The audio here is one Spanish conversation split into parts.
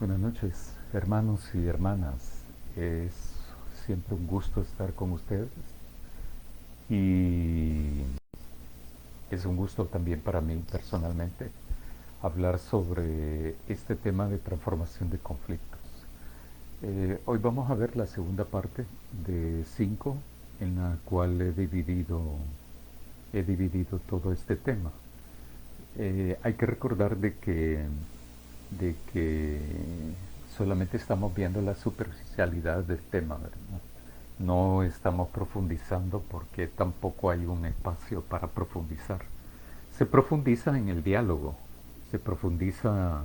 Buenas noches, hermanos y hermanas. Es siempre un gusto estar con ustedes y es un gusto también para mí personalmente hablar sobre este tema de transformación de conflictos. Hoy vamos a ver la segunda parte de 5 en la cual he dividido todo este tema. Hay que recordar de que solamente estamos viendo la superficialidad del tema, ¿verdad? No estamos profundizando porque tampoco hay un espacio para profundizar. Se profundiza en el diálogo, se profundiza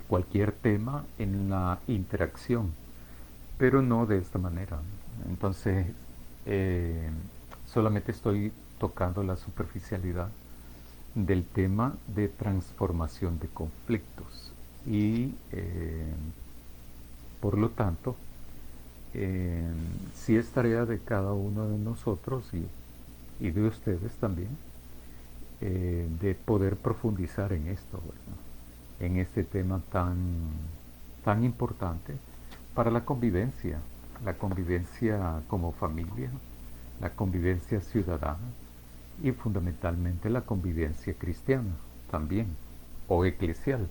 cualquier tema en la interacción, pero no de esta manera. Entonces, eh, solamente estoy tocando la superficialidad del tema de transformación de conflictos y por lo tanto eh, sí es tarea de cada uno de nosotros y de ustedes también de poder profundizar en esto, ¿verdad? En este tema tan importante para la convivencia como familia, la convivencia ciudadana y fundamentalmente la convivencia cristiana también, o eclesial.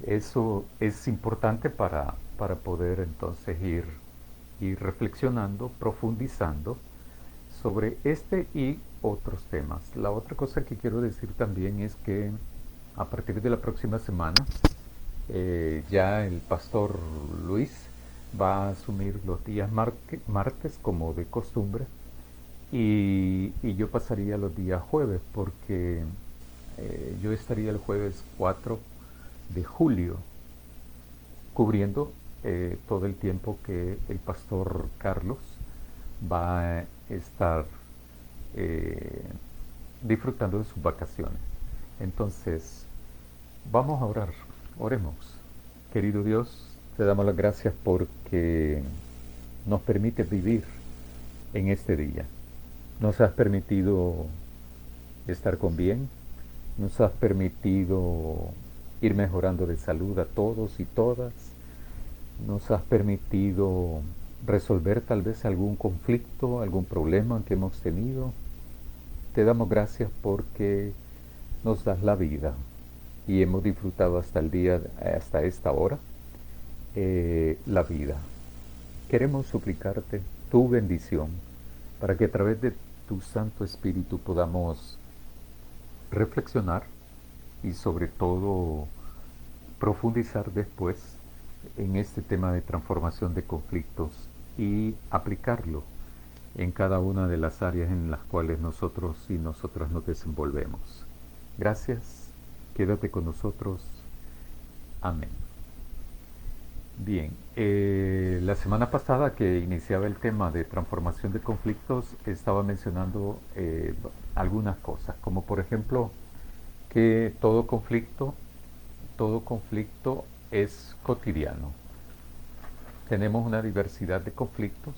Eso es importante para poder entonces ir reflexionando, profundizando sobre este y otros temas. La otra cosa que quiero decir también es que a partir de la próxima semana ya el pastor Luis va a asumir los días martes como de costumbre y yo pasaría los días jueves porque yo estaría el jueves 4 de julio cubriendo todo el tiempo que el pastor Carlos va a estar eh, disfrutando de sus vacaciones. Entonces, vamos a orar, oremos. Querido Dios, te damos las gracias porque nos permite vivir en este día. Nos has permitido estar con bien, nos has permitido ir mejorando de salud a todos y todas, nos has permitido resolver tal vez algún conflicto, algún problema que hemos tenido. Te damos gracias porque nos das la vida y hemos disfrutado hasta el día, hasta esta hora, la vida. Queremos suplicarte tu bendición para que a través de tu Santo Espíritu podamos reflexionar y sobre todo profundizar después en este tema de transformación de conflictos y aplicarlo en cada una de las áreas en las cuales nosotros y nosotras nos desenvolvemos. Gracias, quédate con nosotros. Amén. Bien, la semana pasada que iniciaba el tema de transformación de conflictos estaba mencionando algunas cosas, como por ejemplo que todo conflicto es cotidiano. Tenemos una diversidad de conflictos,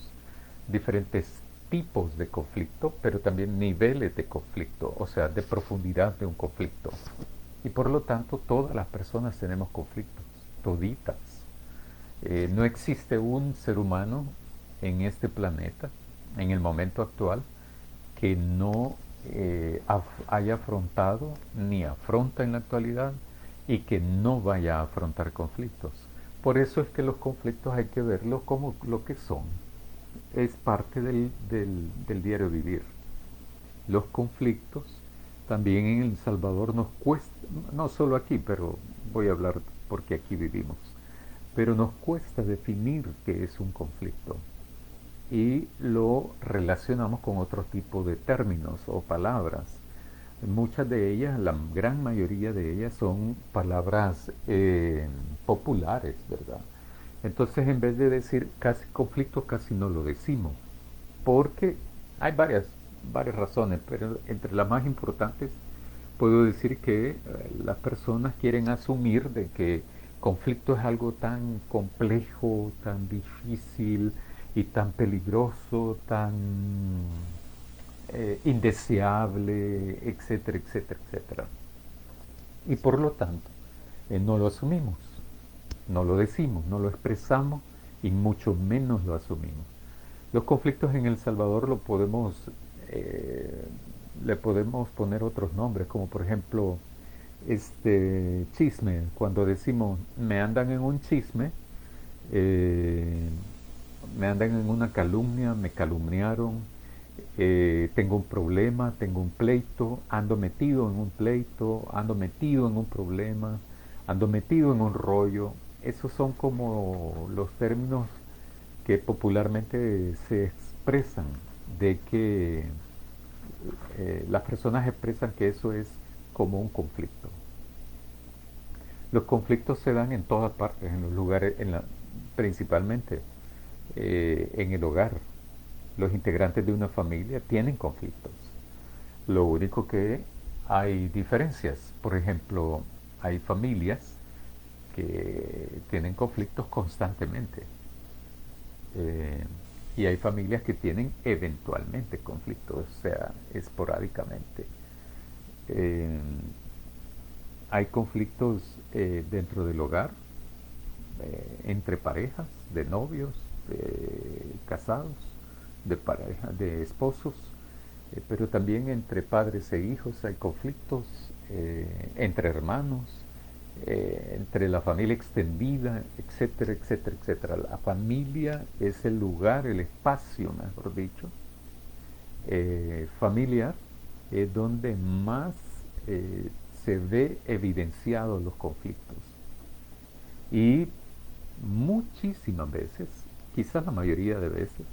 diferentes tipos de conflicto, pero también niveles de conflicto, o sea, de profundidad de un conflicto. Y por lo tanto, todas las personas tenemos conflictos, toditas. No existe un ser humano en este planeta, en el momento actual, que no haya afrontado ni afronta en la actualidad y que no vaya a afrontar conflictos. Por eso es que los conflictos hay que verlos como lo que son. Es parte del diario vivir. Los conflictos también en El Salvador nos cuesta, no solo aquí, pero voy a hablar porque aquí vivimos, pero nos cuesta definir qué es un conflicto y lo relacionamos con otro tipo de términos o palabras. Muchas de ellas, la gran mayoría de ellas son palabras populares, ¿verdad? Entonces, en vez de decir casi conflicto, casi no lo decimos, porque hay varias razones, pero entre las más importantes puedo decir que las personas quieren asumir de que conflicto es algo tan complejo, tan difícil y tan peligroso, tan indeseable, etcétera, etcétera, etcétera. Y por lo tanto, no lo asumimos. No lo decimos, no lo expresamos y mucho menos lo asumimos. Los conflictos en El Salvador eh, le podemos poner otros nombres, como por ejemplo chisme. Cuando decimos me andan en un chisme, eh, me andan en una calumnia, me calumniaron, tengo un problema, tengo un pleito, ando metido en un pleito, ando metido en un problema, ando metido en un rollo. Esos son como los términos que popularmente se expresan, de que las personas expresan que eso es como un conflicto. Los conflictos se dan en todas partes, en los lugares, principalmente en el hogar. Los integrantes de una familia tienen conflictos. Lo único que hay diferencias. Por ejemplo, hay familias que tienen conflictos constantemente. Eh, y hay familias que tienen eventualmente conflictos, o sea, esporádicamente. Eh, hay conflictos dentro del hogar, entre parejas, de novios, de casados, de parejas, de esposos, pero también entre padres e hijos hay conflictos, entre hermanos, entre la familia extendida, etcétera, etcétera, etcétera. La familia es el lugar, el espacio, mejor dicho, familiar, donde más eh, se ve evidenciados los conflictos. Y muchísimas veces, quizás la mayoría de veces,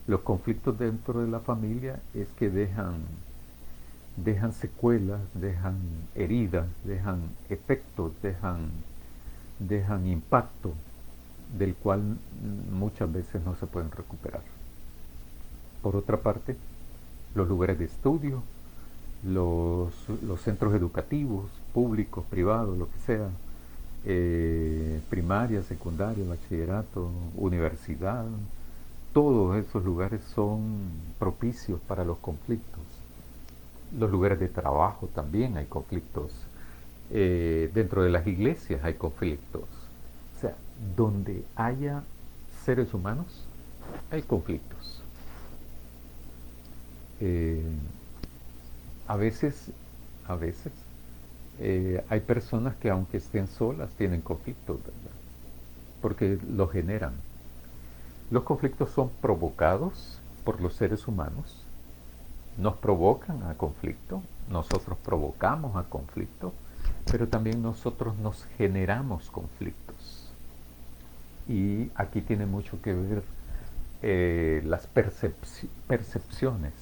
los conflictos dentro de la familia es que dejan secuelas, dejan heridas, dejan efectos, dejan impacto del cual muchas veces no se pueden recuperar. Por otra parte, los lugares de estudio, los centros educativos, públicos, privados, lo que sea, primaria, secundaria, bachillerato, universidad, todos esos lugares son propicios para los conflictos. Los lugares de trabajo también hay conflictos. Dentro de las iglesias hay conflictos. O sea, donde haya seres humanos, hay conflictos. Eh, a veces, a veces, hay personas que aunque estén solas tienen conflictos, ¿verdad? Porque lo generan. Los conflictos son provocados por los seres humanos, nos provocan a conflicto, nosotros provocamos a conflicto, pero también nosotros nos generamos conflictos. Y aquí tiene mucho que ver las percepciones.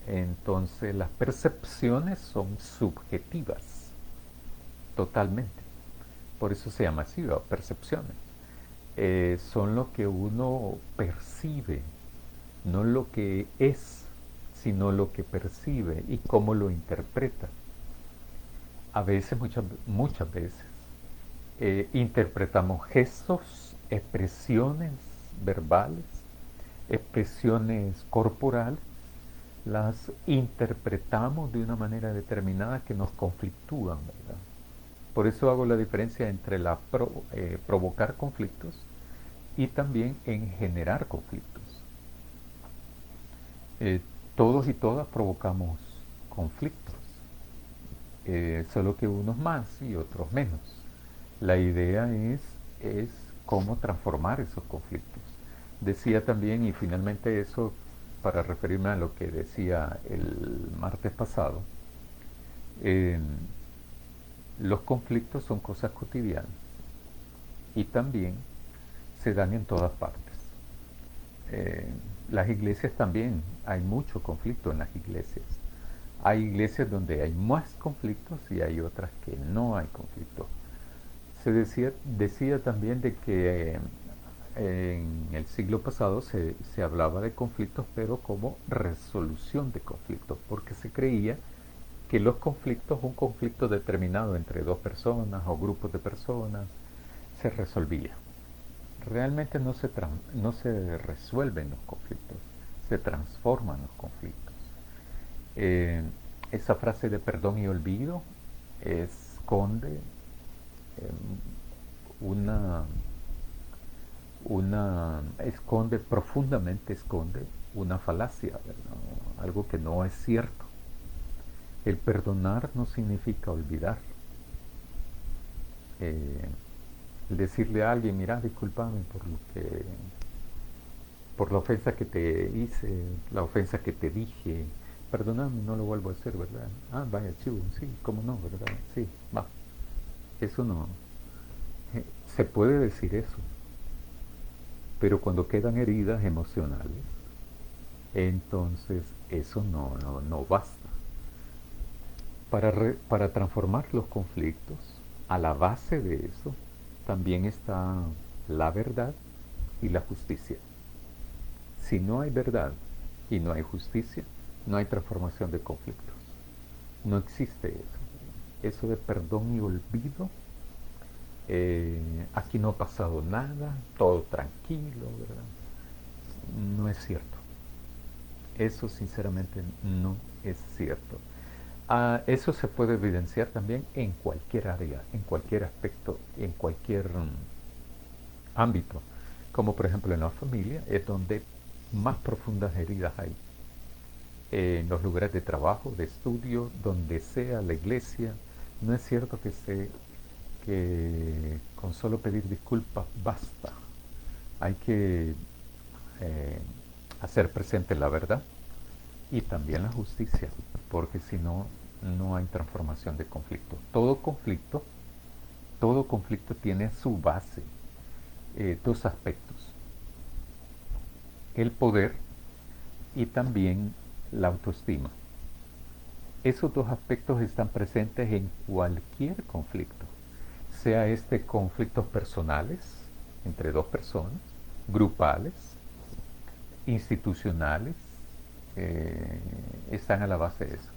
Entonces las percepciones son subjetivas, totalmente. Por eso se llama así, percepciones. Son lo que uno percibe, no lo que es, sino lo que percibe y cómo lo interpreta. A veces, muchas veces, interpretamos gestos, expresiones verbales, expresiones corporales, las interpretamos de una manera determinada que nos conflictúan, ¿verdad? Por eso hago la diferencia entre provocar conflictos y también en generar conflictos. Eh, Todos y todas provocamos conflictos, solo que unos más y otros menos. La idea es cómo transformar esos conflictos. Decía también, y finalmente eso para referirme a lo que decía el martes pasado, eh, los conflictos son cosas cotidianas y también se dan en todas partes. Eh, las iglesias también, hay mucho conflicto en las iglesias. Hay iglesias donde hay más conflictos y hay otras que no hay conflictos. Decía también de que en el siglo pasado se hablaba de conflictos, pero como resolución de conflictos, porque se creía que los conflictos, un conflicto determinado entre dos personas o grupos de personas, se resolvía. Realmente no se resuelven los conflictos, se transforman los conflictos. Eh, Esa frase de perdón y olvido esconde una, esconde, profundamente esconde una falacia, ¿verdad? Algo que no es cierto. El perdonar no significa olvidar. Eh, el decirle a alguien, mira, discúlpame por la ofensa que te hice, la ofensa que te dije, perdóname, no lo vuelvo a hacer, ¿verdad? Ah, vaya, chivo, sí, cómo no, ¿verdad? Sí, va. Eso no. Se puede decir eso, pero cuando quedan heridas emocionales, entonces eso no basta. Para transformar los conflictos, a la base de eso también está la verdad y la justicia. Si no hay verdad y no hay justicia, no hay transformación de conflictos. No existe eso. Eso de perdón y olvido, aquí no ha pasado nada, todo tranquilo, ¿verdad? No es cierto. Eso sinceramente no es cierto. Eso se puede evidenciar también en cualquier área, en cualquier aspecto, en cualquier ámbito, como por ejemplo en la familia, es donde más profundas heridas hay. En los lugares de trabajo, de estudio, donde sea, la iglesia, no es cierto que con solo pedir disculpas basta. Hay que eh, hacer presente la verdad y también la justicia, porque si no, no hay transformación de conflicto. Todo conflicto tiene su base, dos aspectos, el poder y también la autoestima. Esos dos aspectos están presentes en cualquier conflicto, sea este conflictos personales entre dos personas, grupales, institucionales, están a la base de eso.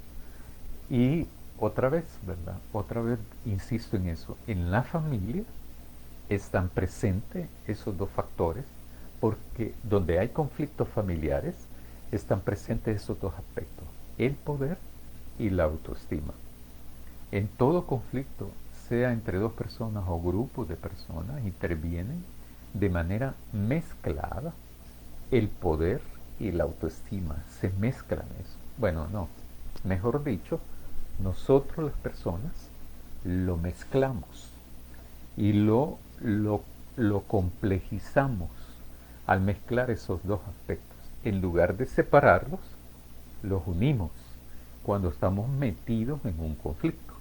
Y otra vez, ¿verdad? Otra vez insisto en eso, en la familia están presentes esos dos factores porque donde hay conflictos familiares están presentes esos dos aspectos, el poder y la autoestima. En todo conflicto, sea entre dos personas o grupos de personas, intervienen de manera mezclada el poder y la autoestima. Se mezclan eso. Bueno, no. Mejor dicho, nosotros las personas lo mezclamos y lo complejizamos al mezclar esos dos aspectos. En lugar de separarlos, los unimos cuando estamos metidos en un conflicto.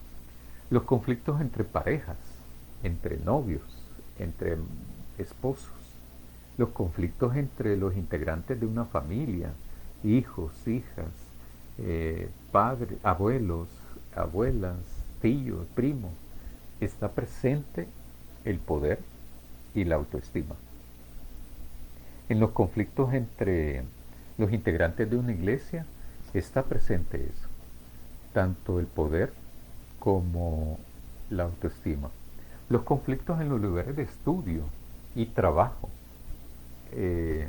Los conflictos entre parejas, entre novios, entre esposos, los conflictos entre los integrantes de una familia, hijos, hijas, padres, abuelos, abuelas, tíos, primos, está presente el poder y la autoestima. En los conflictos entre los integrantes de una iglesia está presente eso, tanto el poder como la autoestima. Los conflictos en los lugares de estudio y trabajo. Eh,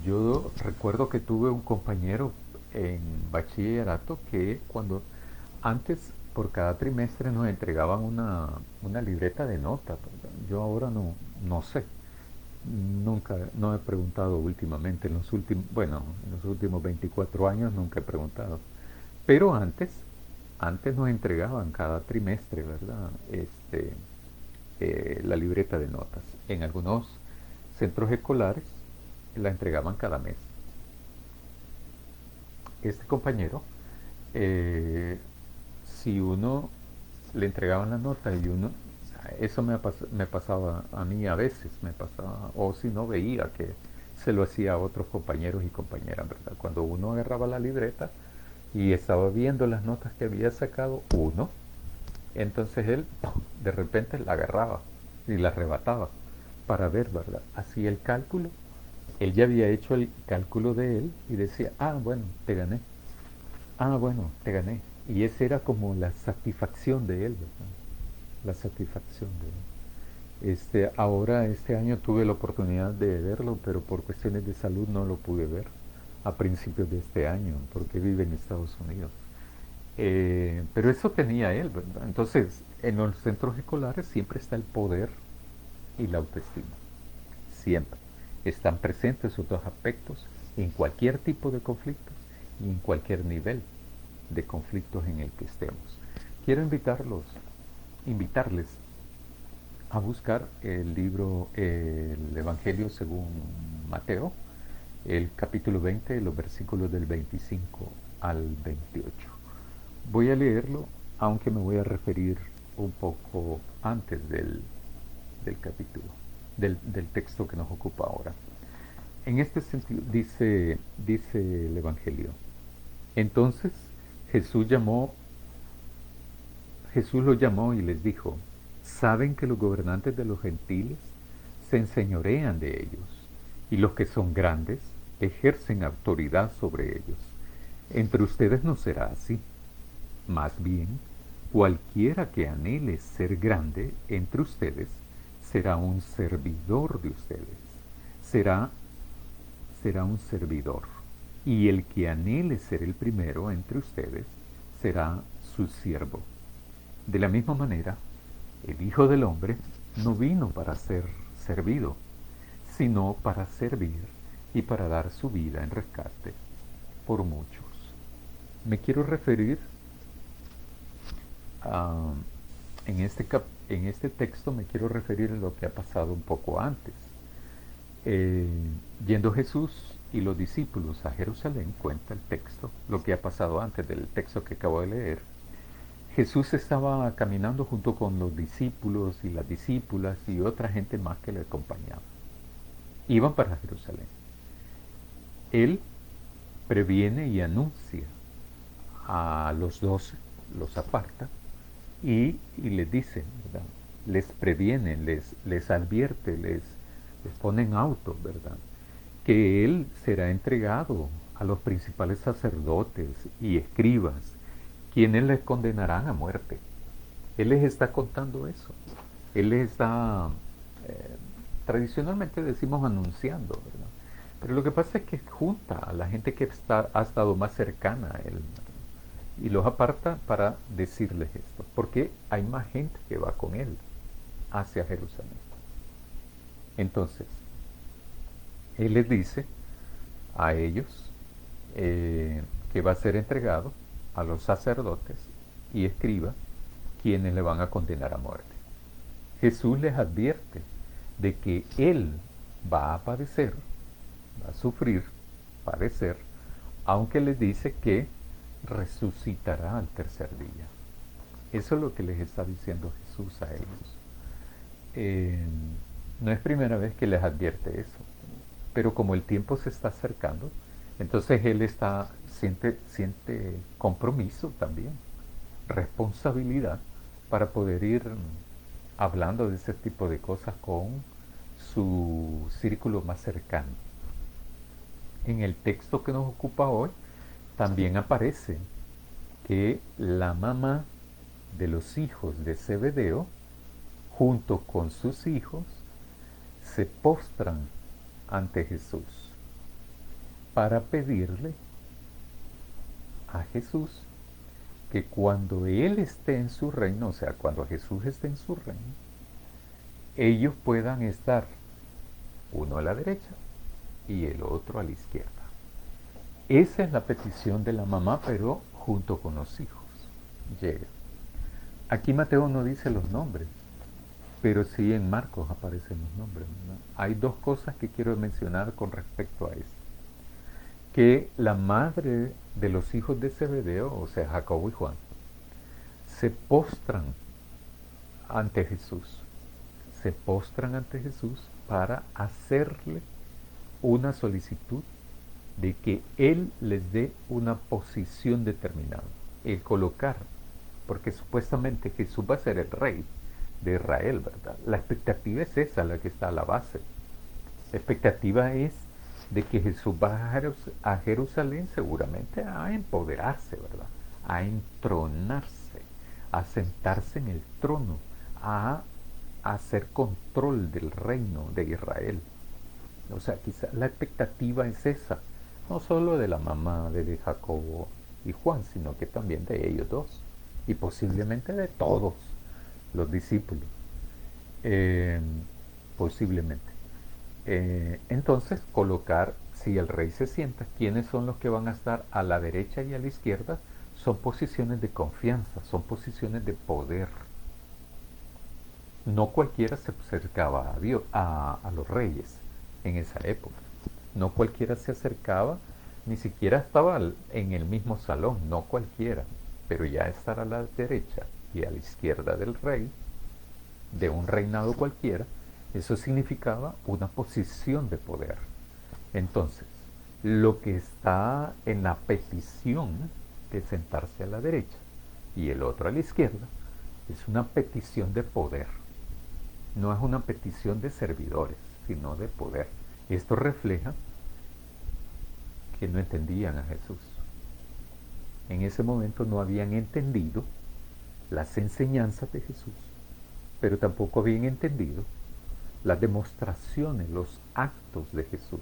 yo recuerdo que tuve un compañero en bachillerato que cuando antes por cada trimestre nos entregaban una libreta de notas. Yo ahora no sé. Nunca, no he preguntado últimamente, en los últimos 24 años nunca he preguntado. Pero antes nos entregaban cada trimestre, ¿verdad? La libreta de notas. En algunos centros escolares la entregaban cada mes. Este compañero, eh, si uno le entregaban la nota y uno, eso me pasaba a mí a veces, me pasaba, o si no veía que se lo hacía a otros compañeros y compañeras, ¿verdad? Cuando uno agarraba la libreta y estaba viendo las notas que había sacado uno, entonces él de repente la agarraba y la arrebataba para ver, ¿verdad? Hacía el cálculo, él ya había hecho el cálculo de él y decía, ah, bueno, te gané, ah, bueno, te gané. Y esa era como la satisfacción de él, ¿verdad? La satisfacción de él. Ahora, este año tuve la oportunidad de verlo, pero por cuestiones de salud no lo pude ver a principios de este año, porque vive en Estados Unidos. Pero eso tenía él, ¿verdad? Entonces, en los centros escolares siempre está el poder y la autoestima. siempre. Están presentes esos dos aspectos en cualquier tipo de conflictos y en cualquier nivel de conflictos en el que estemos. Quiero invitarles a buscar el libro El Evangelio según Mateo, el capítulo 20, los versículos del 25 al 28. Voy a leerlo, aunque me voy a referir un poco antes del capítulo, del texto que nos ocupa ahora. En este sentido, dice el Evangelio. Entonces Jesús los llamó y les dijo: ¿saben que los gobernantes de los gentiles se enseñorean de ellos, y los que son grandes ejercen autoridad sobre ellos? Entre ustedes no será así. Más bien, cualquiera que anhele ser grande entre ustedes será un servidor de ustedes. Será un servidor. Y el que anhele ser el primero entre ustedes será su siervo. De la misma manera, el Hijo del Hombre no vino para ser servido, sino para servir y para dar su vida en rescate por muchos. Me quiero referir a, en este texto me quiero referir a lo que ha pasado un poco antes. Yendo Jesús y los discípulos a Jerusalén, cuenta el texto, lo que ha pasado antes del texto que acabo de leer. Jesús estaba caminando junto con los discípulos y las discípulas y otra gente más que le acompañaba. Iban para Jerusalén. Él previene y anuncia a los 12, los aparta y les dice, ¿verdad? Les previene, les advierte, les pone en auto, ¿verdad? Que Él será entregado a los principales sacerdotes y escribas, quienes les condenarán a muerte. Él les está contando eso. Él les está, tradicionalmente decimos anunciando, ¿verdad? Pero lo que pasa es que junta a la gente que ha estado más cercana a Él, ¿verdad? Y los aparta para decirles esto, porque hay más gente que va con Él hacia Jerusalén. Entonces, Él les dice a ellos que va a ser entregado a los sacerdotes y escribas, quienes le van a condenar a muerte. Jesús les advierte de que Él va a padecer, va a sufrir, padecer, aunque les dice que resucitará al tercer día. Eso es lo que les está diciendo Jesús a ellos. No es primera vez que les advierte eso, pero como el tiempo se está acercando, entonces Él siente compromiso también, responsabilidad para poder ir hablando de ese tipo de cosas con su círculo más cercano. En el texto que nos ocupa hoy también aparece que la mamá de los hijos de Zebedeo, junto con sus hijos, se postran ante Jesús para pedirle a Jesús que cuando Él esté en su reino, o sea, cuando Jesús esté en su reino, ellos puedan estar uno a la derecha y el otro a la izquierda. Esa es la petición de la mamá, pero junto con los hijos. Llega. Aquí Mateo no dice los nombres, pero sí en Marcos aparecen los nombres, ¿verdad? Hay dos cosas que quiero mencionar con respecto a esto. Que la madre de los hijos de Zebedeo, o sea, Jacobo y Juan, se postran ante Jesús. Se postran ante Jesús para hacerle una solicitud de que Él les dé una posición determinada, el colocar, porque supuestamente Jesús va a ser el rey de Israel, ¿verdad? La expectativa es esa, la que está a la base. La expectativa es de que Jesús va a Jerusalén seguramente a empoderarse, ¿verdad? A entronarse, a sentarse en el trono, a hacer control del reino de Israel. O sea, quizá la expectativa es esa, no solo de la mamá de Jacobo y Juan, sino que también de ellos dos, y posiblemente de todos los discípulos, posiblemente. Entonces, colocar, si el rey se sienta, quiénes son los que van a estar a la derecha y a la izquierda, son posiciones de confianza, son posiciones de poder. No cualquiera se acercaba a Dios, a los reyes en esa época. No cualquiera se acercaba, ni siquiera estaba en el mismo salón, no cualquiera. Pero ya estar a la derecha y a la izquierda del rey, de un reinado cualquiera, eso significaba una posición de poder. Entonces, lo que está en la petición de sentarse a la derecha y el otro a la izquierda es una petición de poder. No es una petición de servidores, sino de poder. Esto refleja que no entendían a Jesús. En ese momento no habían entendido las enseñanzas de Jesús, pero tampoco habían entendido las demostraciones, los actos de Jesús.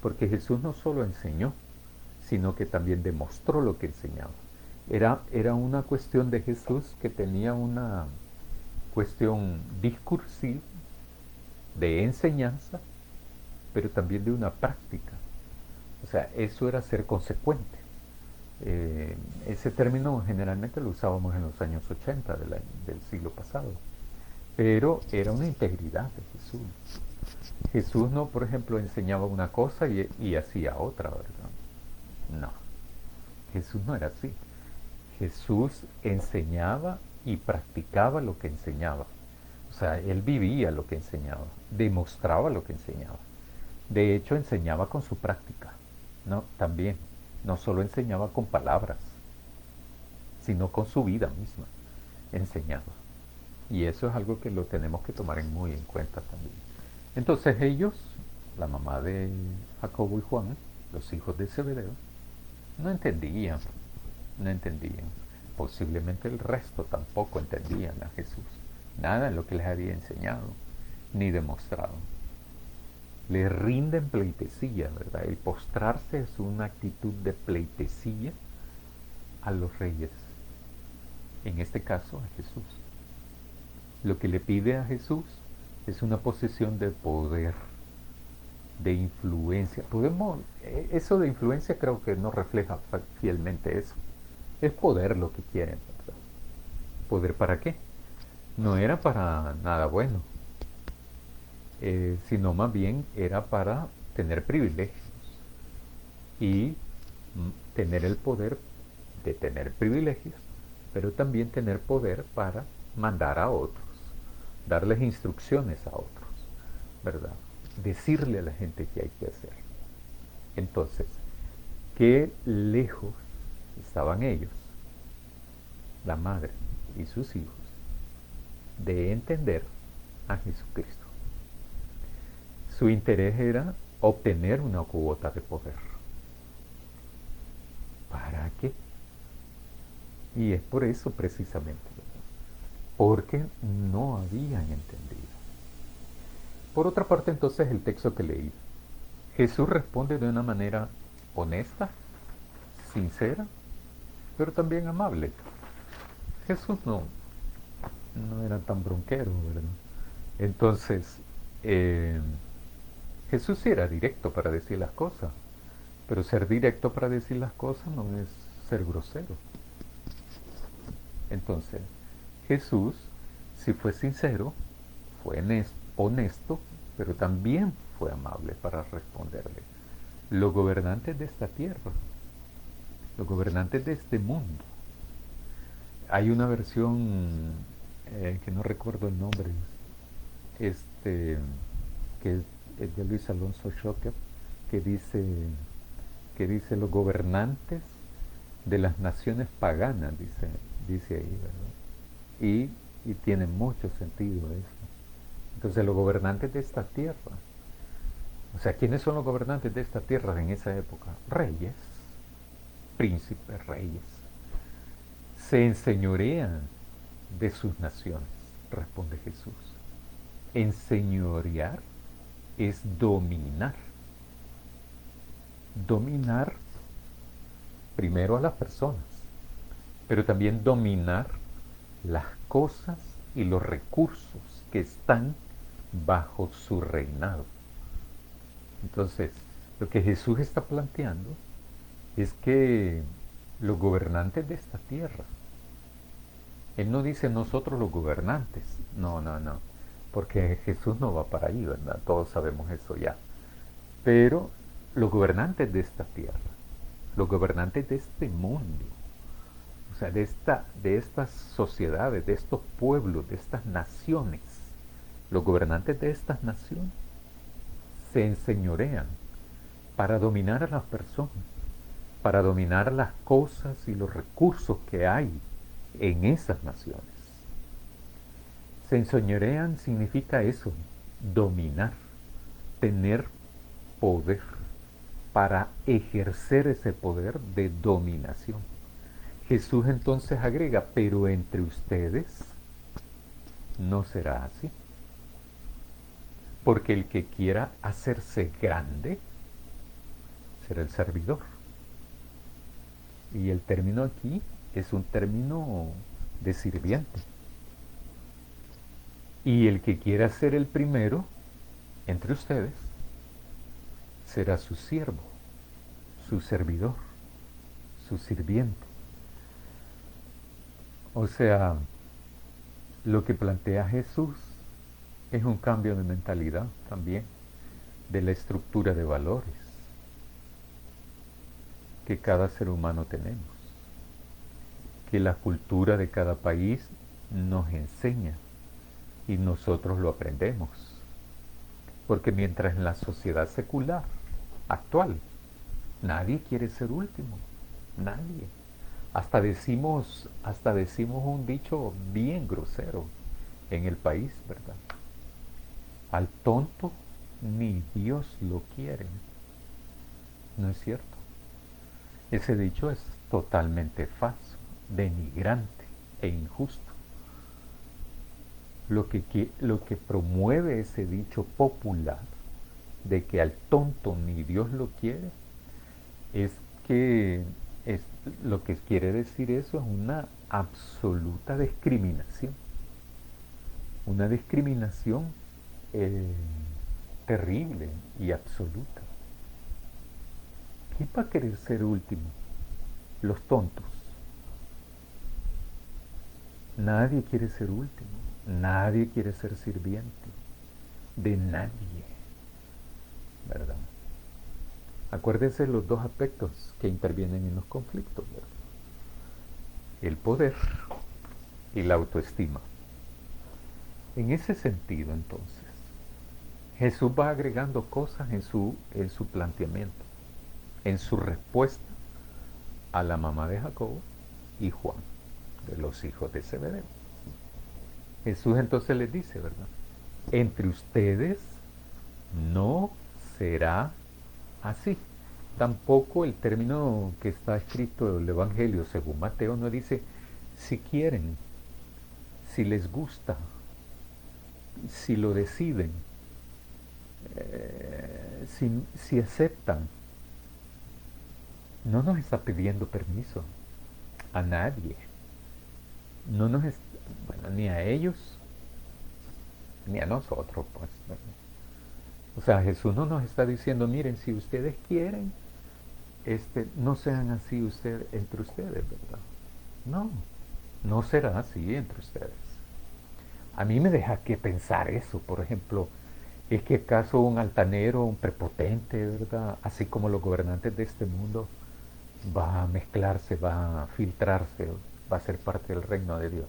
Porque Jesús no solo enseñó, sino que también demostró lo que enseñaba. Era una cuestión de Jesús que tenía una cuestión discursiva, de enseñanza, pero también de una práctica. O sea, eso era ser consecuente. Ese término generalmente lo usábamos en los años 80 del siglo pasado, pero era una integridad de Jesús. Jesús no, por ejemplo, enseñaba una cosa y hacía otra, ¿verdad? No, Jesús no era así. Jesús enseñaba y practicaba lo que enseñaba. O sea, él vivía lo que enseñaba, demostraba lo que enseñaba. De hecho, enseñaba con su práctica, ¿no? También, no solo enseñaba con palabras, sino con su vida misma, enseñaba. Y eso es algo que lo tenemos que tomar muy en cuenta también. Entonces ellos, la mamá de Jacobo y Juan, los hijos de Zebedeo, no entendían, no entendían. Posiblemente el resto tampoco entendían a Jesús. Nada en lo que les había enseñado, ni demostrado. Les rinden pleitesía, ¿verdad? El postrarse es una actitud de pleitesía a los reyes. En este caso, a Jesús. Lo que le pide a Jesús es una posición de poder, de influencia. Eso de influencia creo que no refleja fielmente eso. Es poder lo que quieren, ¿verdad? ¿Poder para qué? No era para nada bueno, sino más bien era para tener privilegios y tener el poder de tener privilegios, pero también tener poder para mandar a otros, darles instrucciones a otros, ¿verdad? Decirle a la gente qué hay que hacer. Entonces, qué lejos estaban ellos, la madre y sus hijos, de entender a Jesucristo. Su interés era obtener una cuota de poder. ¿Para qué? Y es por eso precisamente, porque no habían entendido. Por otra parte, entonces, el texto que leí, Jesús responde de una manera honesta, sincera, pero también amable. Jesús no era tan bronquero, ¿verdad? Entonces, Jesús sí era directo para decir las cosas, pero ser directo para decir las cosas no es ser grosero. Entonces, Jesús, si fue sincero, fue honesto, pero también fue amable para responderle. Los gobernantes de esta tierra, los gobernantes de este mundo, hay una versión que no recuerdo el nombre, que es de Luis Alonso Schocker, que dice los gobernantes de las naciones paganas, dice ahí, ¿verdad? Y tiene mucho sentido eso. Entonces los gobernantes de esta tierra, o sea, ¿quiénes son los gobernantes de esta tierra en esa época? Reyes, príncipes, reyes. Se enseñorean de sus naciones, responde Jesús. Enseñorear es dominar. Dominar primero a las personas, pero también dominar las cosas y los recursos que están bajo su reinado. Entonces, lo que Jesús está planteando es que los gobernantes de esta tierra, Él no dice nosotros los gobernantes, no, no, no, porque Jesús no va para ahí, ¿verdad? Todos sabemos eso ya. Pero los gobernantes de esta tierra, los gobernantes de este mundo, o sea, de estas sociedades, de estos pueblos, de estas naciones, los gobernantes de estas naciones se enseñorean para dominar a las personas, para dominar las cosas y los recursos que hay en esas naciones. Se enseñorean significa eso, dominar, tener poder, para ejercer ese poder de dominación. Jesús entonces agrega, pero entre ustedes no será así, porque el que quiera hacerse grande será el servidor. Y el término aquí es un término de sirviente. Y el que quiera ser el primero entre ustedes será su siervo, su servidor, su sirviente. O sea, lo que plantea Jesús es un cambio de mentalidad también, de la estructura de valores que cada ser humano tenemos, que la cultura de cada país nos enseña y nosotros lo aprendemos. Porque mientras en la sociedad secular actual nadie quiere ser último, nadie. Hasta decimos un dicho bien grosero en el país, ¿verdad? Al tonto ni Dios lo quiere. ¿No es cierto? Ese dicho es totalmente falso, denigrante e injusto. Lo que promueve ese dicho popular de que al tonto ni Dios lo quiere es que lo que quiere decir eso es una absoluta discriminación. Una discriminación terrible y absoluta. ¿Quién va a querer ser último? Los tontos. Nadie quiere ser último. Nadie quiere ser sirviente. De nadie. ¿Verdad? Acuérdense los dos aspectos que intervienen en los conflictos, ¿verdad? El poder y la autoestima. En ese sentido, entonces, Jesús va agregando cosas en su planteamiento, en su respuesta a la mamá de Jacobo y Juan, de los hijos de Zebedeo. Jesús entonces les dice, ¿verdad? Entre ustedes no será así. Tampoco el término que está escrito en el Evangelio según Mateo no dice si quieren, si les gusta, si lo deciden, si aceptan. No nos está pidiendo permiso a nadie. No nos bueno, ni a ellos ni a nosotros, pues. O sea, Jesús no nos está diciendo, miren, si ustedes quieren, no sean así entre ustedes, ¿verdad? No, no será así entre ustedes. A mí me deja que pensar eso, por ejemplo, ¿es que acaso un altanero, un prepotente, ¿verdad? Así como los gobernantes de este mundo, va a mezclarse, va a filtrarse, va a ser parte del reino de Dios?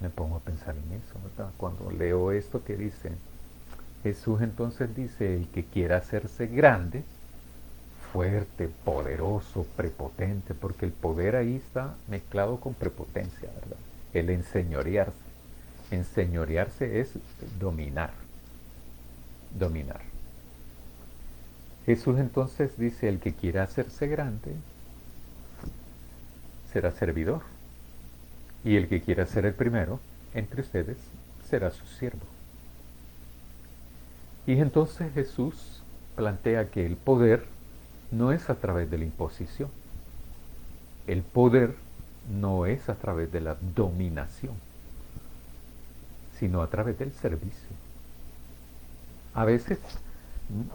Me pongo a pensar en eso, ¿verdad? Cuando leo esto que dice, Jesús entonces dice, el que quiera hacerse grande, fuerte, poderoso, prepotente, porque el poder ahí está mezclado con prepotencia, ¿verdad? El enseñorearse. Enseñorearse es dominar, dominar. Jesús entonces dice, el que quiera hacerse grande, será servidor. Y el que quiera ser el primero entre ustedes, será su siervo. Y entonces Jesús plantea que el poder no es a través de la imposición. El poder no es a través de la dominación, sino a través del servicio. A veces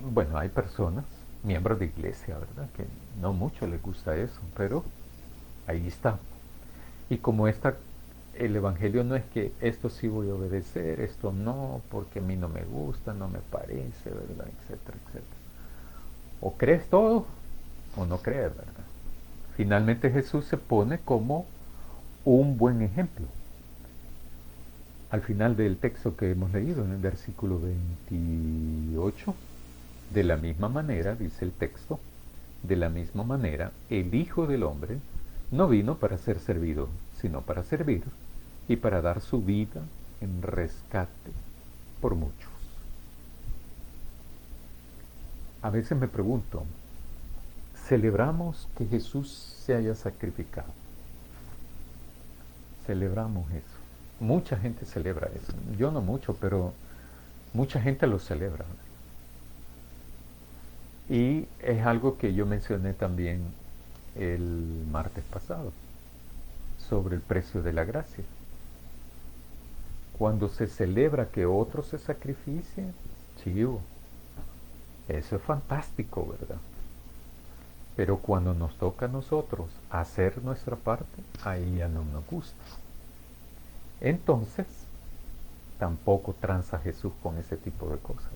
Bueno, hay personas, miembros de iglesia, ¿verdad? Que no mucho les gusta eso, pero ahí está. Y como el Evangelio no es que esto sí voy a obedecer, esto no, porque a mí no me gusta, no me parece, ¿verdad? Etcétera, etcétera. O crees todo o no crees, ¿verdad? Finalmente Jesús se pone como un buen ejemplo. Al final del texto que hemos leído, en el versículo 28, de la misma manera, dice el texto, de la misma manera, el Hijo del Hombre no vino para ser servido, sino para servir y para dar su vida en rescate por muchos. A veces me pregunto, celebramos que Jesús se haya sacrificado. Celebramos eso. Mucha gente celebra eso. Yo no mucho, pero mucha gente lo celebra. Y es algo que yo mencioné también el martes pasado, sobre el precio de la gracia. Cuando se celebra que otro se sacrificie, chivo, eso es fantástico, ¿verdad? Pero cuando nos toca a nosotros hacer nuestra parte, ahí ya no nos gusta. Entonces, tampoco tranza Jesús con ese tipo de cosas.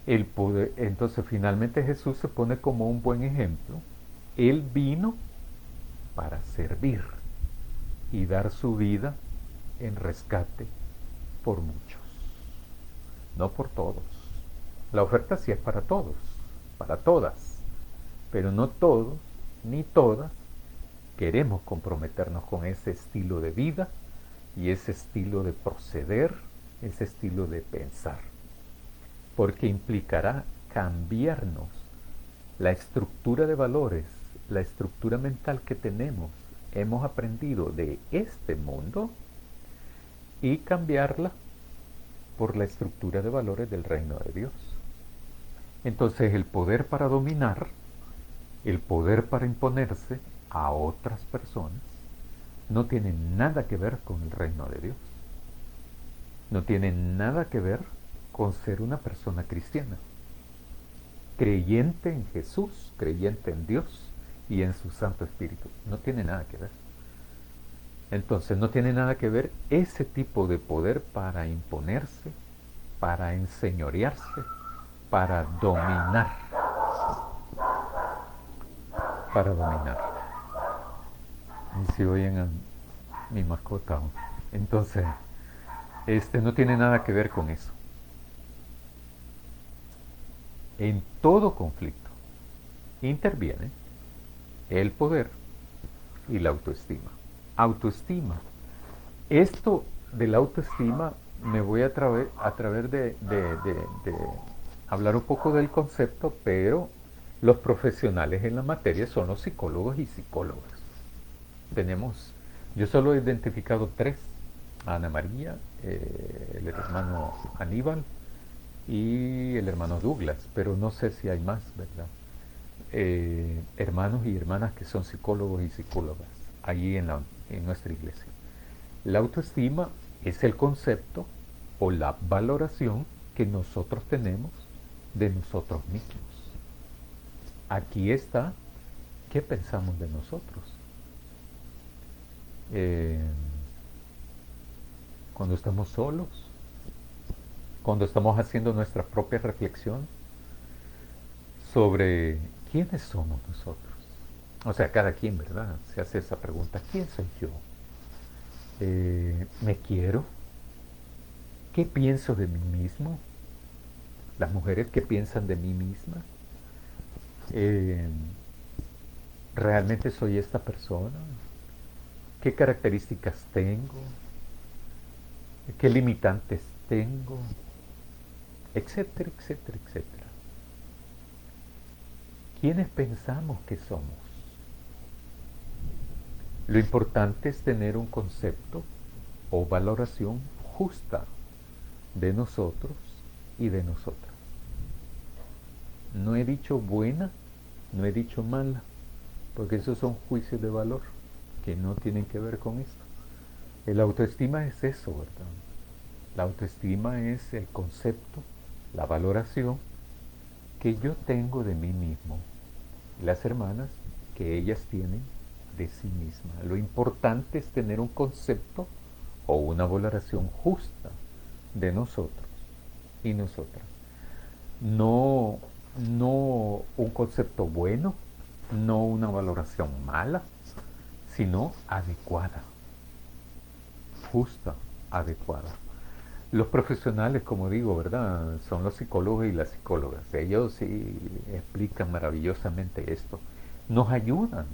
Entonces, finalmente Jesús se pone como un buen ejemplo. Él vino para servir y dar su vida en rescate por muchos, no por todos. La oferta sí es para todos, para todas, pero no todos ni todas queremos comprometernos con ese estilo de vida y ese estilo de proceder, ese estilo de pensar, porque implicará cambiarnos la estructura de valores, la estructura mental que tenemos, hemos aprendido de este mundo y cambiarla por la estructura de valores del reino de Dios. Entonces el poder para dominar, el poder para imponerse a otras personas, no tiene nada que ver con el reino de Dios. No tiene nada que ver con ser una persona cristiana. Creyente en Jesús, creyente en Dios y en su Santo Espíritu. No tiene nada que ver. Entonces no tiene nada que ver ese tipo de poder para imponerse, para enseñorearse, para dominar. Para dominar. Y si oyen a mi mascota. Entonces, no tiene nada que ver con eso. En todo conflicto interviene el poder y la autoestima. Autoestima. Esto de la autoestima me voy a través de hablar un poco del concepto, pero los profesionales en la materia son los psicólogos y psicólogas. Yo solo he identificado tres: Ana María, el hermano Aníbal y el hermano Douglas, pero no sé si hay más, ¿verdad? Hermanos y hermanas que son psicólogos y psicólogas allí en nuestra iglesia. La autoestima es el concepto o la valoración que nosotros tenemos de nosotros mismos. Aquí está qué pensamos de nosotros. Cuando estamos solos, cuando estamos haciendo nuestra propia reflexión sobre quiénes somos nosotros. O sea, cada quien, ¿verdad? Se hace esa pregunta: ¿quién soy yo? ¿Me quiero? ¿Qué pienso de mí mismo? Las mujeres, ¿qué piensan de mí misma? ¿Realmente soy esta persona? ¿Qué características tengo? ¿Qué limitantes tengo? Etcétera, etcétera, etcétera. ¿Quiénes pensamos que somos? Lo importante es tener un concepto o valoración justa de nosotros y de nosotras. No he dicho buena, no he dicho mala, porque esos son juicios de valor que no tienen que ver con esto. El autoestima es eso, ¿verdad? La autoestima es el concepto la valoración que yo tengo de mí mismo, las hermanas que ellas tienen de sí mismas. Lo importante es tener un concepto o una valoración justa de nosotros y nosotras. No, no un concepto bueno, no una valoración mala, sino adecuada, justa, adecuada. Los profesionales, como digo, ¿verdad? Son los psicólogos y las psicólogas. Ellos sí explican maravillosamente esto. Nos ayudan.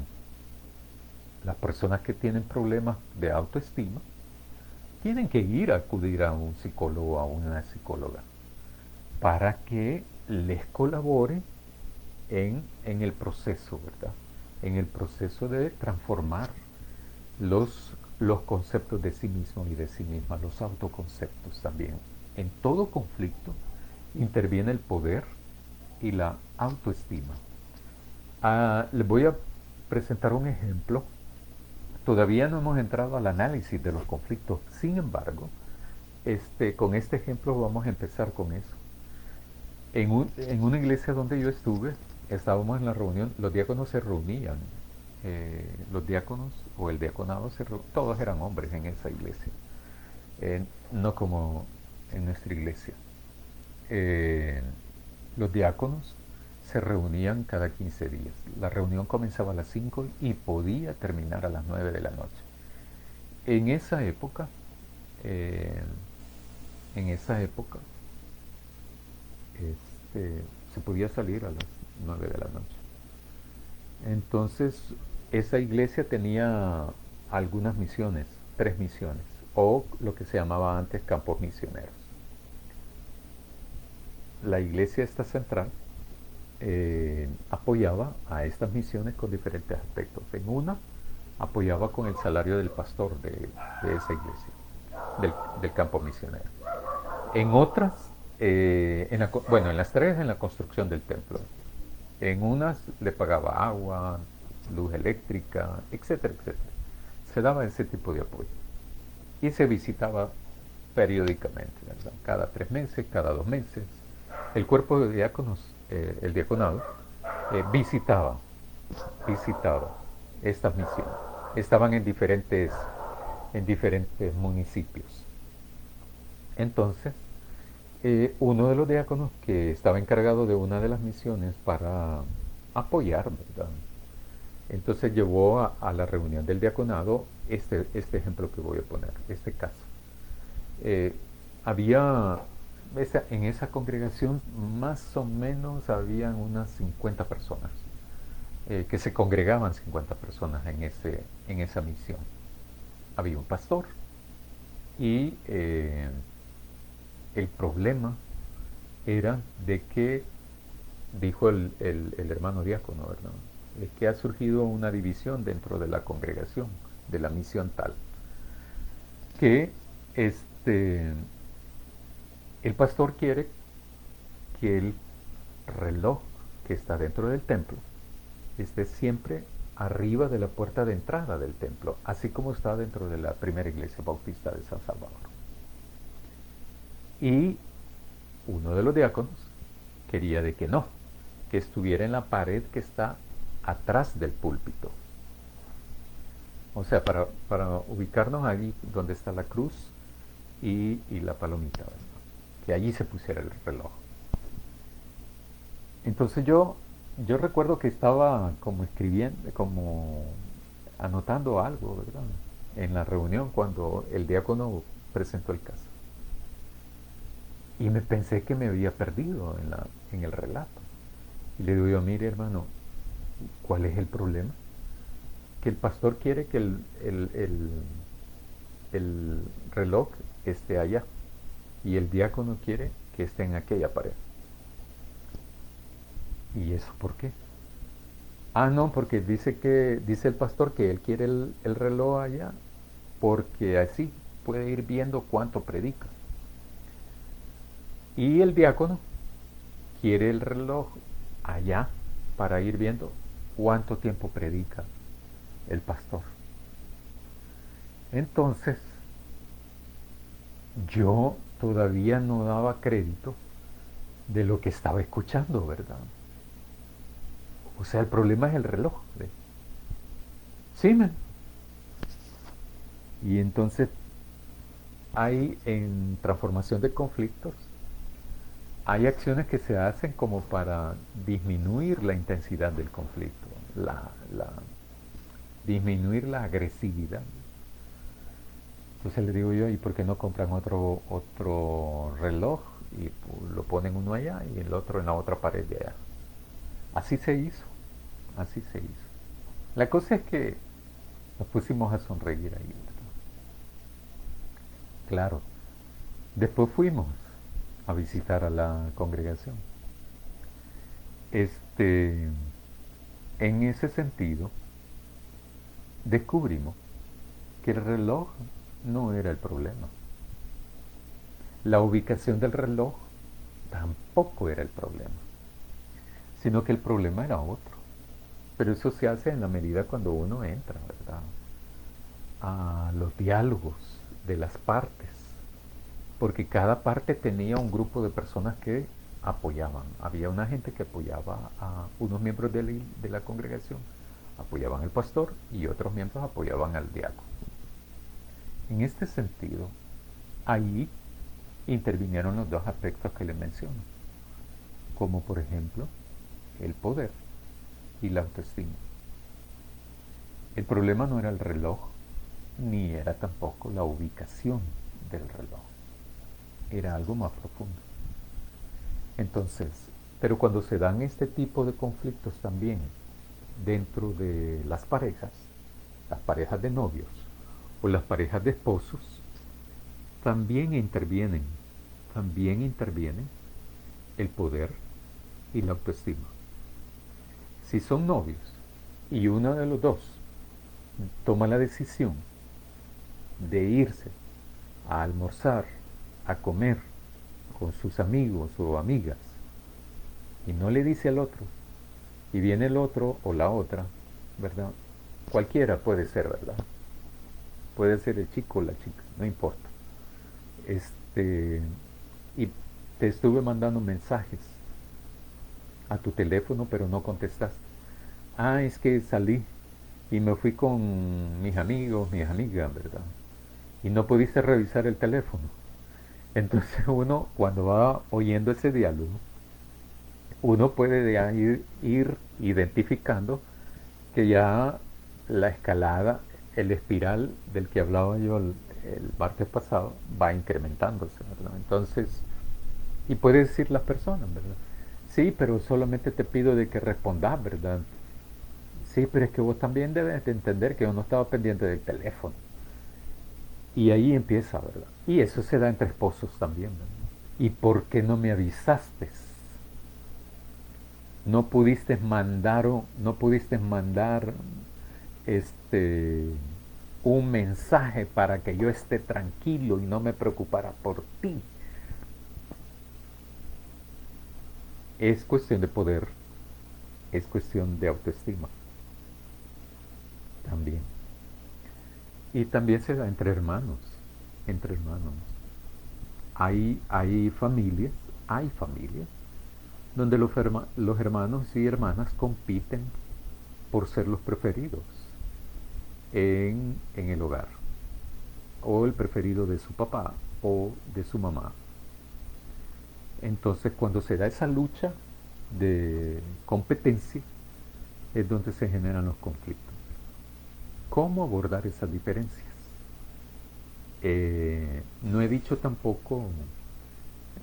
Las personas que tienen problemas de autoestima tienen que ir a acudir a un psicólogo o a una psicóloga para que les colabore en el proceso, ¿verdad? En el proceso de transformar los conceptos de sí mismo y de sí misma, los autoconceptos también. En todo conflicto interviene el poder y la autoestima. Les voy a presentar un ejemplo. Todavía no hemos entrado al análisis de los conflictos, sin embargo, con este ejemplo vamos a empezar con eso. En una iglesia donde yo estuve, estábamos en la reunión, los diáconos se reunían, los diáconos o el diaconado, todos eran hombres en esa iglesia, no como en nuestra iglesia. Eh, los diáconos se reunían cada 15 días. La reunión comenzaba a las 5 y podía terminar a las 9 de la noche. En esa época, eh, en esa época, se podía salir a las 9 de la noche. Entonces, esa iglesia tenía algunas misiones, 3 misiones, o lo que se llamaba antes campos misioneros. La iglesia esta central apoyaba a estas misiones con diferentes aspectos. En una, apoyaba con el salario del pastor de esa iglesia, del campo misionero. En otras, bueno, en las 3, en la construcción del templo. En unas le pagaba agua, luz eléctrica, etcétera, etcétera. Se daba ese tipo de apoyo. Y se visitaba periódicamente, ¿verdad? Cada 3 meses, cada 2 meses. El cuerpo de diáconos, el diaconado, visitaba estas misiones. Estaban en diferentes municipios. Entonces, uno de los diáconos que estaba encargado de una de las misiones para apoyar, ¿verdad? Entonces llevó a la reunión del diaconado este ejemplo que voy a poner, este caso. Había, en esa congregación más o menos habían unas 50 personas, que se congregaban 50 personas en esa misión. Había un pastor y el problema era de que, dijo el hermano diácono, ¿verdad? Es que ha surgido una división dentro de la congregación, de la misión tal, que el pastor quiere que el reloj que está dentro del templo esté siempre arriba de la puerta de entrada del templo, así como está dentro de la primera iglesia bautista de San Salvador. Y uno de los diáconos quería de que no, que estuviera en la pared que está atrás del púlpito. O sea, para ubicarnos allí donde está la cruz y la palomita, ¿verdad? Que allí se pusiera el reloj. Entonces yo recuerdo que estaba como escribiendo, como anotando algo, ¿verdad? En la reunión cuando el diácono presentó el caso. Y me pensé que me había perdido en el relato. Y le digo yo, mire hermano, ¿cuál es el problema? Que el pastor quiere que el reloj esté allá y el diácono quiere que esté en aquella pared. ¿Y eso por qué? Ah, no, porque dice el pastor que él quiere el reloj allá porque así puede ir viendo cuánto predica. Y el diácono quiere el reloj allá para ir viendo cuánto tiempo predica el pastor. Entonces, yo todavía no daba crédito de lo que estaba escuchando, ¿verdad? O sea, el problema es el reloj. ¿Ve? Sí, man. Y entonces hay en transformación de conflictos, hay acciones que se hacen como para disminuir la intensidad del conflicto, la, disminuir la agresividad. Entonces le digo yo, ¿y por qué no compran otro reloj y lo ponen uno allá y el otro en la otra pared de allá? Así se hizo, así se hizo. La cosa es que nos pusimos a sonreír ahí, ¿verdad? Claro. Después fuimos a visitar a la congregación. Este, en ese sentido, descubrimos que el reloj no era el problema. La ubicación del reloj tampoco era el problema, sino que el problema era otro. Pero eso se hace en la medida cuando uno entra, ¿verdad? A los diálogos de las partes, porque cada parte tenía un grupo de personas que apoyaban. Había una gente que apoyaba a unos miembros de la congregación, apoyaban al pastor y otros miembros apoyaban al diácono. En este sentido, ahí intervinieron los dos aspectos que les menciono, como por ejemplo el poder y la autoestima. El problema no era el reloj, ni era tampoco la ubicación del reloj, era algo más profundo. Entonces, pero cuando se dan este tipo de conflictos también dentro de las parejas de novios o las parejas de esposos, también intervienen el poder y la autoestima. Si son novios y uno de los dos toma la decisión de irse a almorzar, a comer con sus amigos o amigas y no le dice al otro, y viene el otro o la otra, ¿verdad? Cualquiera puede ser, ¿verdad? Puede ser el chico o la chica, no importa. Este, y te estuve mandando mensajes a tu teléfono, pero no contestaste. Ah, es que salí y me fui con mis amigos, mis amigas, ¿verdad? Y no pudiste revisar el teléfono. Entonces uno, cuando va oyendo ese diálogo, uno puede ya ir identificando que ya la escalada, el espiral del que hablaba yo el martes pasado, va incrementándose, ¿verdad? Entonces, y puede decir las personas, ¿verdad? Sí, pero solamente te pido de que respondas, ¿verdad? Sí, pero es que vos también debes de entender que yo no estaba pendiente del teléfono. Y ahí empieza, ¿verdad? Y eso se da entre esposos también, ¿verdad? ¿Y por qué no me avisaste? No pudiste mandar este un mensaje para que yo esté tranquilo y no me preocupara por ti. Es cuestión de poder, es cuestión de autoestima también. Y también se da entre hermanos, entre hermanos. Hay familias, hay familias donde los hermanos y hermanas compiten por ser los preferidos en el hogar, o el preferido de su papá o de su mamá. Entonces, cuando se da esa lucha de competencia, es donde se generan los conflictos. ¿Cómo abordar esas diferencias? No he dicho tampoco,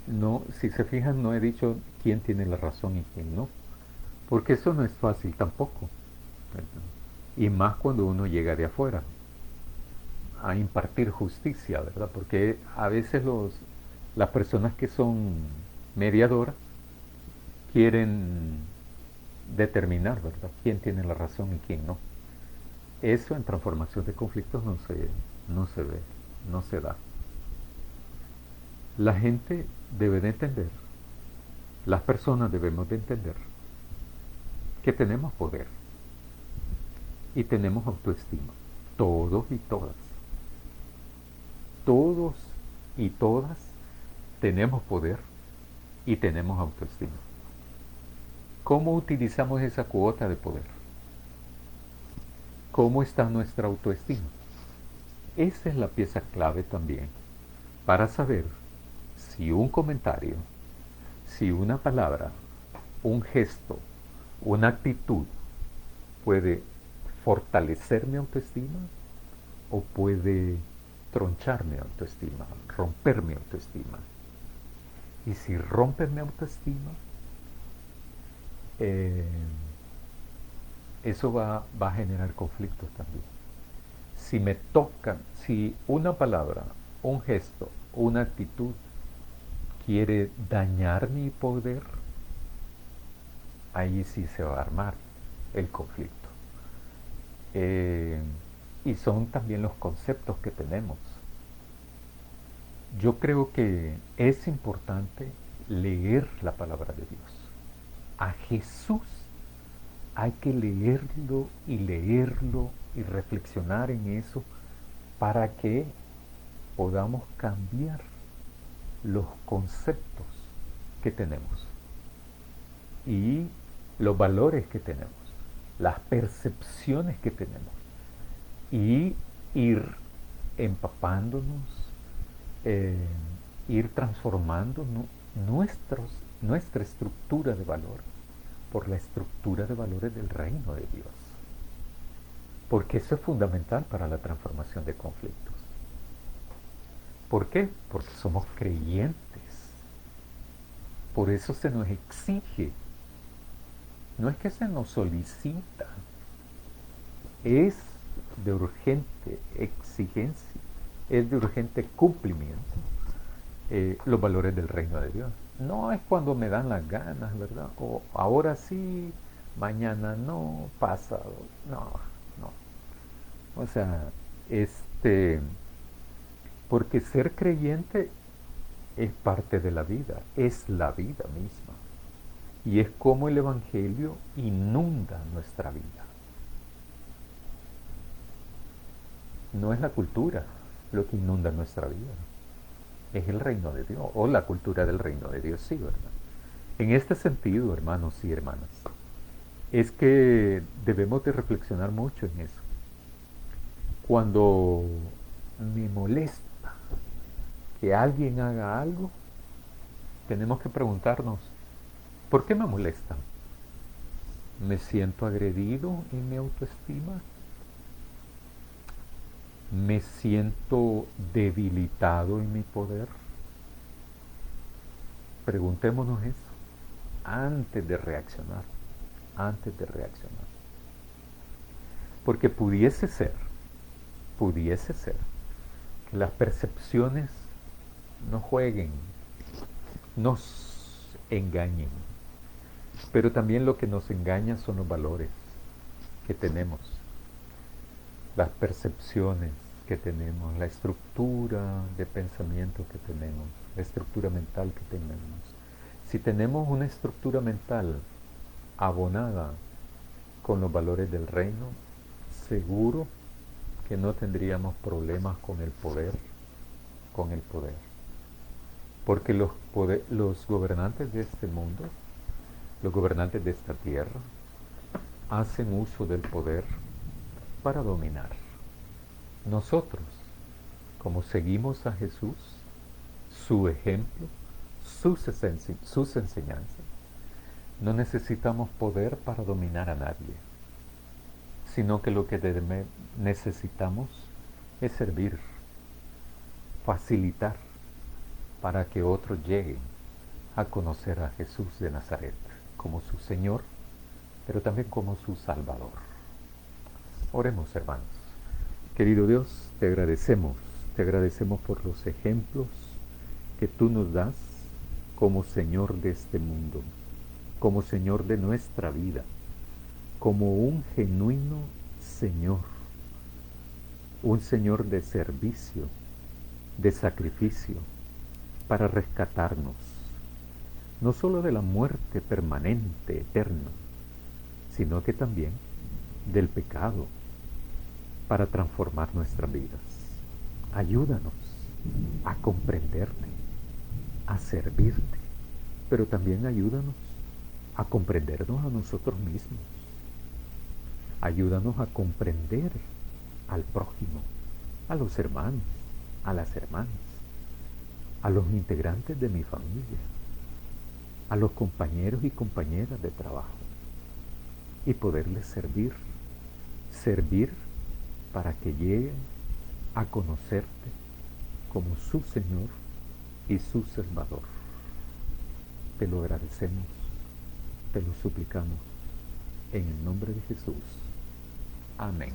no, si se fijan, no he dicho quién tiene la razón y quién no, porque eso no es fácil tampoco, ¿verdad? Y más cuando uno llega de afuera a impartir justicia, ¿verdad? Porque a veces las personas que son mediadoras quieren determinar, ¿verdad?, quién tiene la razón y quién no. Eso en transformación de conflictos no se ve, no se da. La gente debe de entender, las personas debemos de entender que tenemos poder y tenemos autoestima, todos y todas. Todos y todas tenemos poder y tenemos autoestima. ¿Cómo utilizamos esa cuota de poder? ¿Cómo está nuestra autoestima? Esa es la pieza clave también para saber si un comentario, si una palabra, un gesto, una actitud puede fortalecer mi autoestima o puede tronchar mi autoestima, romper mi autoestima. Y si rompe mi autoestima, eh, eso va a generar conflictos también. Si me tocan, si una palabra, un gesto, una actitud quiere dañar mi poder, ahí sí se va a armar el conflicto. Y son también los conceptos que tenemos. Yo creo que es importante leer la palabra de Dios. A Jesús hay que leerlo y reflexionar en eso para que podamos cambiar los conceptos que tenemos y los valores que tenemos, las percepciones que tenemos y ir empapándonos, ir transformando nuestra estructura de valor por la estructura de valores del reino de Dios. Porque eso es fundamental para la transformación de conflictos. ¿Por qué? Porque somos creyentes. Por eso se nos exige. No es que se nos solicita. Es de urgente exigencia. Es de urgente cumplimiento. Los valores del reino de Dios. No es cuando me dan las ganas, ¿verdad? O ahora sí, mañana no, pasado. No, no. O sea, porque ser creyente es parte de la vida, es la vida misma. Y es como el Evangelio inunda nuestra vida. No es la cultura lo que inunda nuestra vida. Es el reino de Dios, o la cultura del reino de Dios, sí, ¿verdad? En este sentido, hermanos y hermanas, es que debemos de reflexionar mucho en eso. Cuando me molesta que alguien haga algo, tenemos que preguntarnos, ¿por qué me molesta? ¿Me siento agredido en mi autoestima? ¿Me siento debilitado en mi poder? Preguntémonos eso antes de reaccionar, Porque pudiese ser que las percepciones nos jueguen, nos engañen, pero también lo que nos engaña son los valores que tenemos, las percepciones que tenemos, la estructura de pensamiento que tenemos, la estructura mental que tenemos. Si tenemos una estructura mental abonada con los valores del reino, seguro que no tendríamos problemas con el poder, Porque los gobernantes de este mundo, los gobernantes de esta tierra, hacen uso del poder para dominar. Nosotros, como seguimos a Jesús, su ejemplo, sus enseñanzas, no necesitamos poder para dominar a nadie, sino que lo que necesitamos es servir, facilitar, para que otros lleguen a conocer a Jesús de Nazaret como su Señor, pero también como su Salvador. Oremos, hermanos. Querido Dios, te agradecemos por los ejemplos que tú nos das como Señor de este mundo, como Señor de nuestra vida, como un genuino Señor, un Señor de servicio, de sacrificio, para rescatarnos, no solo de la muerte permanente, eterna, sino que también del pecado, para transformar nuestras vidas. Ayúdanos a comprenderte, a servirte, pero también ayúdanos a comprendernos a nosotros mismos. Ayúdanos a comprender al prójimo, a los hermanos, a las hermanas, a los integrantes de mi familia, a los compañeros y compañeras de trabajo, y poderles servir para que lleguen a conocerte como su Señor y su Salvador. Te lo agradecemos, te lo suplicamos, en el nombre de Jesús. Amén.